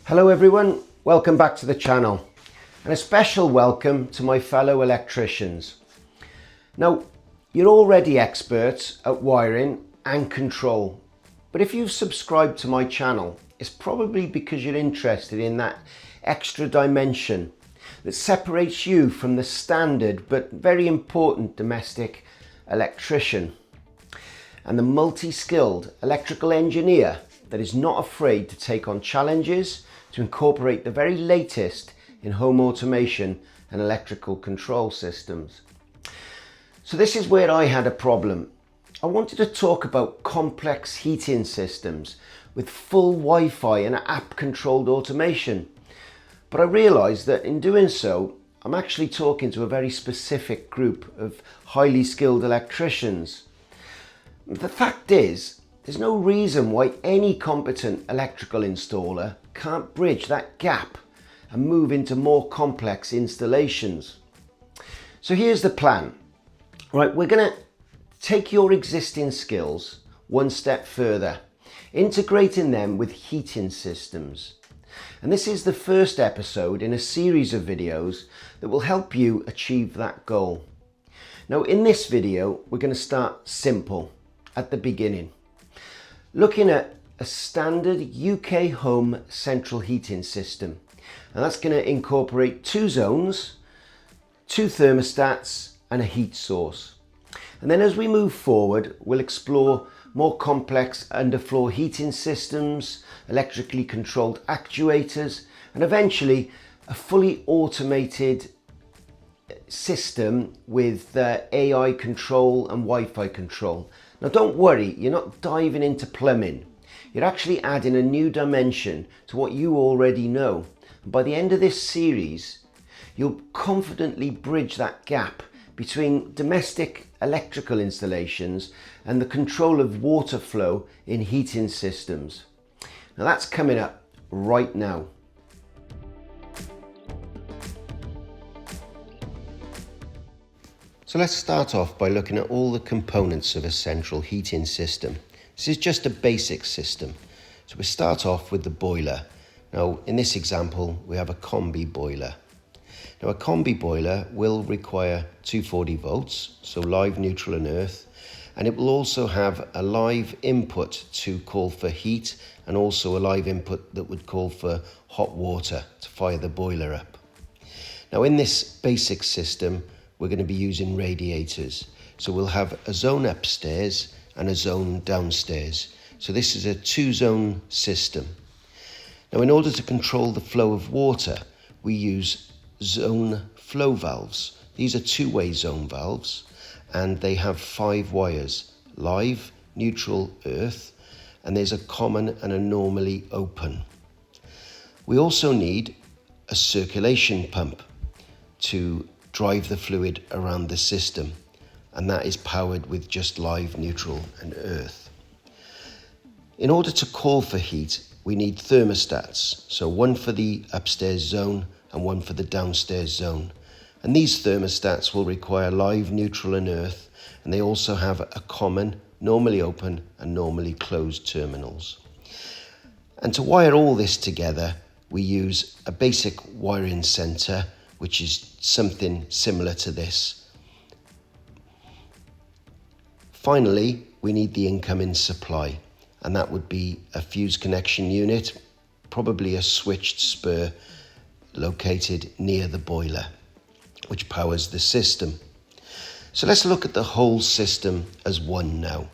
Hello everyone, welcome back to the channel and a special welcome to my fellow electricians. Now, you're already experts at wiring and control, but if you've subscribed to my channel, it's probably because you're interested in that extra dimension that separates you from the standard but very important domestic electrician and the multi-skilled electrical engineer that is not afraid to take on challenges to incorporate the very latest in home automation and electrical control systems. So this is where I had a problem. I wanted to talk about complex heating systems with full Wi-Fi and app controlled automation. But I realized that in doing so, I'm actually talking to a very specific group of highly skilled electricians. The fact is, there's no reason why any competent electrical installer can't bridge that gap and move into more complex installations. So here's the plan. Right, we're going to take your existing skills one step further, integrating them with heating systems. And this is the first episode in a series of videos that will help you achieve that goal. Now in this video, we're going to start simple at the beginning, looking at a standard UK home central heating system. And that's going to incorporate 2 zones, 2 thermostats and a heat source. And then as we move forward, we'll explore more complex underfloor heating systems, electrically controlled actuators, and eventually a fully automated system with AI control and Wi-Fi control. Now don't worry, you're not diving into plumbing. You're actually adding a new dimension to what you already know. And by the end of this series, you'll confidently bridge that gap between domestic electrical installations and the control of water flow in heating systems. Now that's coming up right now. So let's start off by looking at all the components of a central heating system. This is just a basic system. So we start off with the boiler. Now in this example, we have a combi boiler. Now a combi boiler will require 240 volts, so live, neutral and earth. And it will also have a live input to call for heat and also a live input that would call for hot water to fire the boiler up. Now in this basic system, we're going to be using radiators. So we'll have a zone upstairs and a zone downstairs. So this is a 2-zone system. Now in order to control the flow of water, we use zone flow valves. These are 2-way zone valves and they have 5 wires, live, neutral, earth, and there's a common and a normally open. We also need a circulation pump to drive the fluid around the system, and that is powered with just live, neutral and earth. In order to call for heat, we need thermostats, so one for the upstairs zone and one for the downstairs zone. And these thermostats will require live, neutral and earth, and they also have a common, normally open and normally closed terminals. And to wire all this together, we use a basic wiring center, which is something similar to this. Finally, we need the incoming supply, and that would be a fuse connection unit, probably a switched spur located near the boiler, which powers the system. So let's look at the whole system as one now.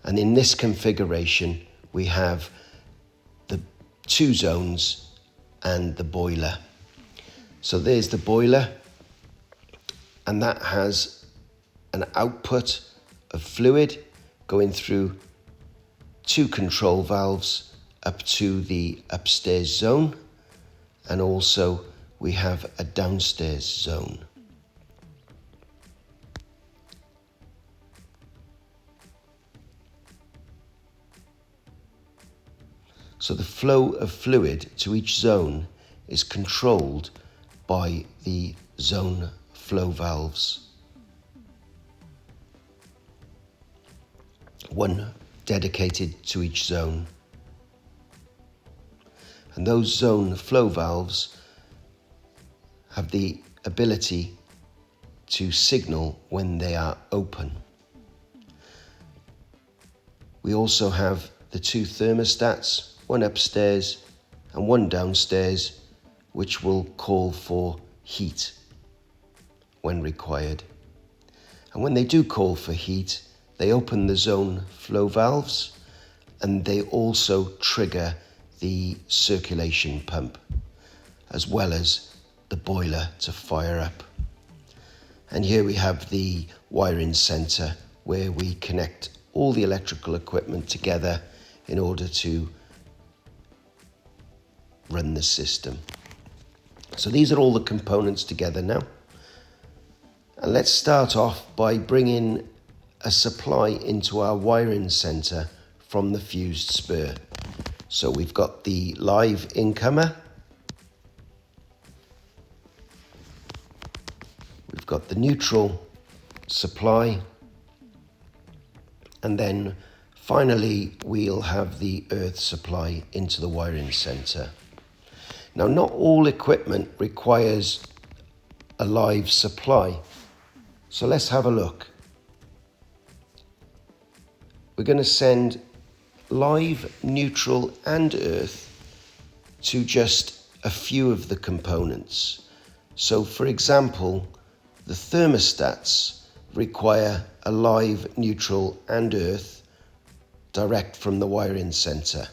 And in this configuration, we have the 2 zones and the boiler. So there's the boiler, and that has an output of fluid going through 2 control valves up to the upstairs zone, and also we have a downstairs zone. So the flow of fluid to each zone is controlled by the zone flow valves. One dedicated to each zone. And those zone flow valves have the ability to signal when they are open. We also have the two thermostats, one upstairs and one downstairs, which will call for heat when required. And when they do call for heat, they open the zone flow valves and they also trigger the circulation pump, as well as the boiler to fire up. And here we have the wiring center where we connect all the electrical equipment together in order to run the system. So these are all the components together now. And let's start off by bringing a supply into our wiring center from the fused spur. So we've got the live incomer. We've got the neutral supply. And then finally, we'll have the earth supply into the wiring center. Now, not all equipment requires a live supply. So let's have a look. We're going to send live, neutral and earth to just a few of the components. So for example, the thermostats require a live, neutral and earth direct from the wiring center,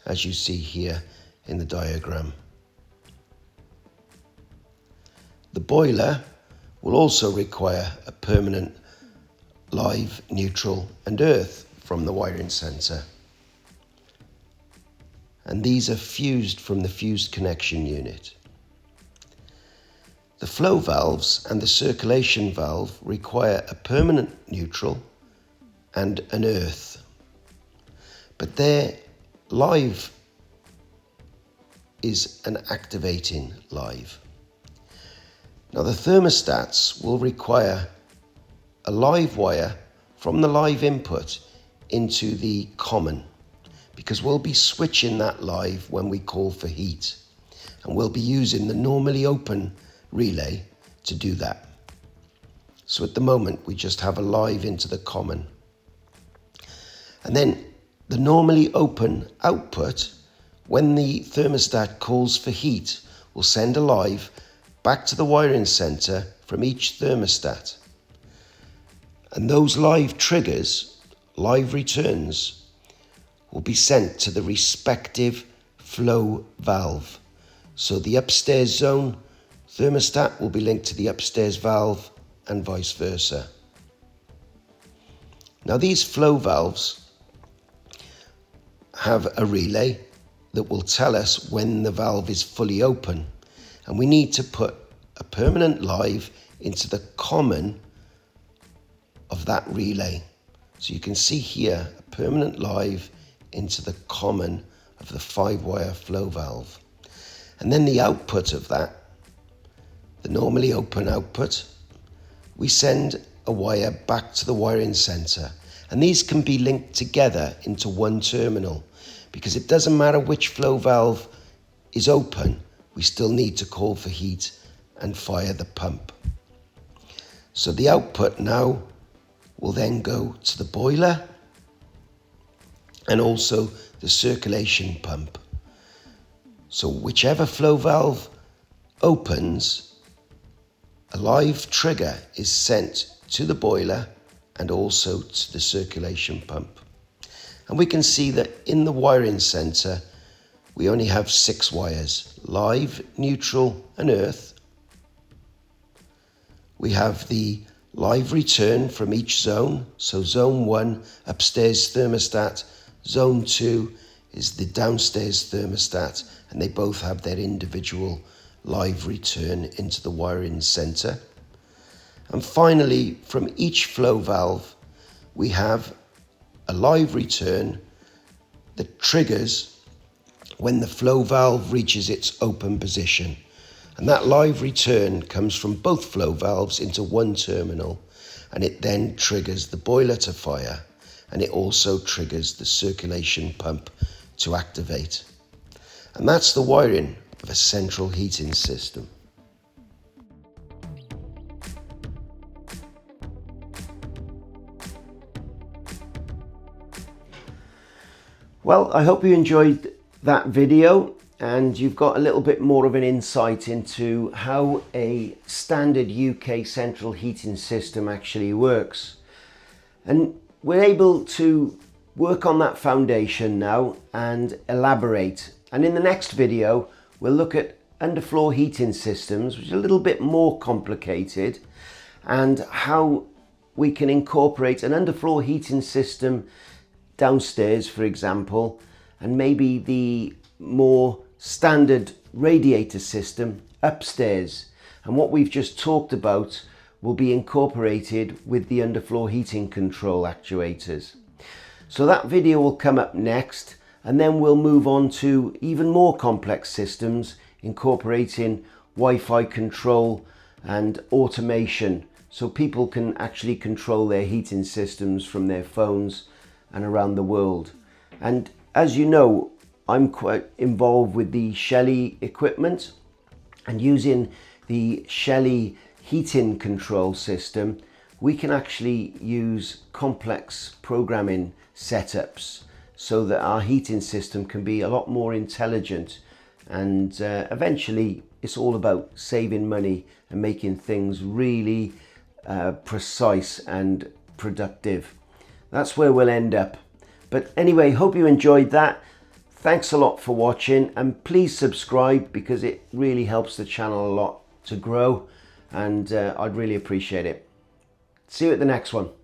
as you see here in the diagram. The boiler will also require a permanent live, neutral and earth from the wiring center. And these are fused from the fused connection unit. The flow valves and the circulation valve require a permanent neutral and an earth, but their live is an activating live. Now the thermostats will require a live wire from the live input into the common, because we'll be switching that live when we call for heat, and we'll be using the normally open relay to do that. So at the moment we just have a live into the common, and then the normally open output, when the thermostat calls for heat, will send a live back to the wiring center from each thermostat. And those live triggers, live returns, will be sent to the respective flow valve. So the upstairs zone thermostat will be linked to the upstairs valve and vice versa. Now these flow valves have a relay that will tell us when the valve is fully open, and we need to put a permanent live into the common of that relay. So you can see here a permanent live into the common of the 5-wire flow valve. And then the output of that, the normally open output, we send a wire back to the wiring center. And these can be linked together into one terminal, because it doesn't matter which flow valve is open, we still need to call for heat and fire the pump. So the output now will then go to the boiler and also the circulation pump. So whichever flow valve opens, a live trigger is sent to the boiler and also to the circulation pump. And we can see that in the wiring center, we only have 6 wires: live, neutral and earth. We have the live return from each zone. So zone 1, upstairs thermostat. Zone 2 is the downstairs thermostat, and they both have their individual live return into the wiring center. And finally, from each flow valve, we have a live return that triggers when the flow valve reaches its open position. And that live return comes from both flow valves into one terminal, and it then triggers the boiler to fire. and it also triggers the circulation pump to activate. And that's the wiring of a central heating system. Well, I hope you enjoyed that video and you've got a little bit more of an insight into how a standard UK central heating system actually works. And we're able to work on that foundation now and elaborate. And in the next video, we'll look at underfloor heating systems, which is a little bit more complicated, and how we can incorporate an underfloor heating system downstairs, for example, and maybe the more standard radiator system upstairs. And what we've just talked about will be incorporated with the underfloor heating control actuators. So that video will come up next, and then we'll move on to even more complex systems incorporating Wi-Fi control and automation, so people can actually control their heating systems from their phones and around the world. And as you know, I'm quite involved with the Shelly equipment, and using the Shelly heating control system, we can actually use complex programming setups so that our heating system can be a lot more intelligent, and eventually it's all about saving money and making things really precise and productive. That's where we'll end up. But anyway, hope you enjoyed that. Thanks a lot for watching, and please subscribe because it really helps the channel a lot to grow, and I'd really appreciate it. See you at the next one.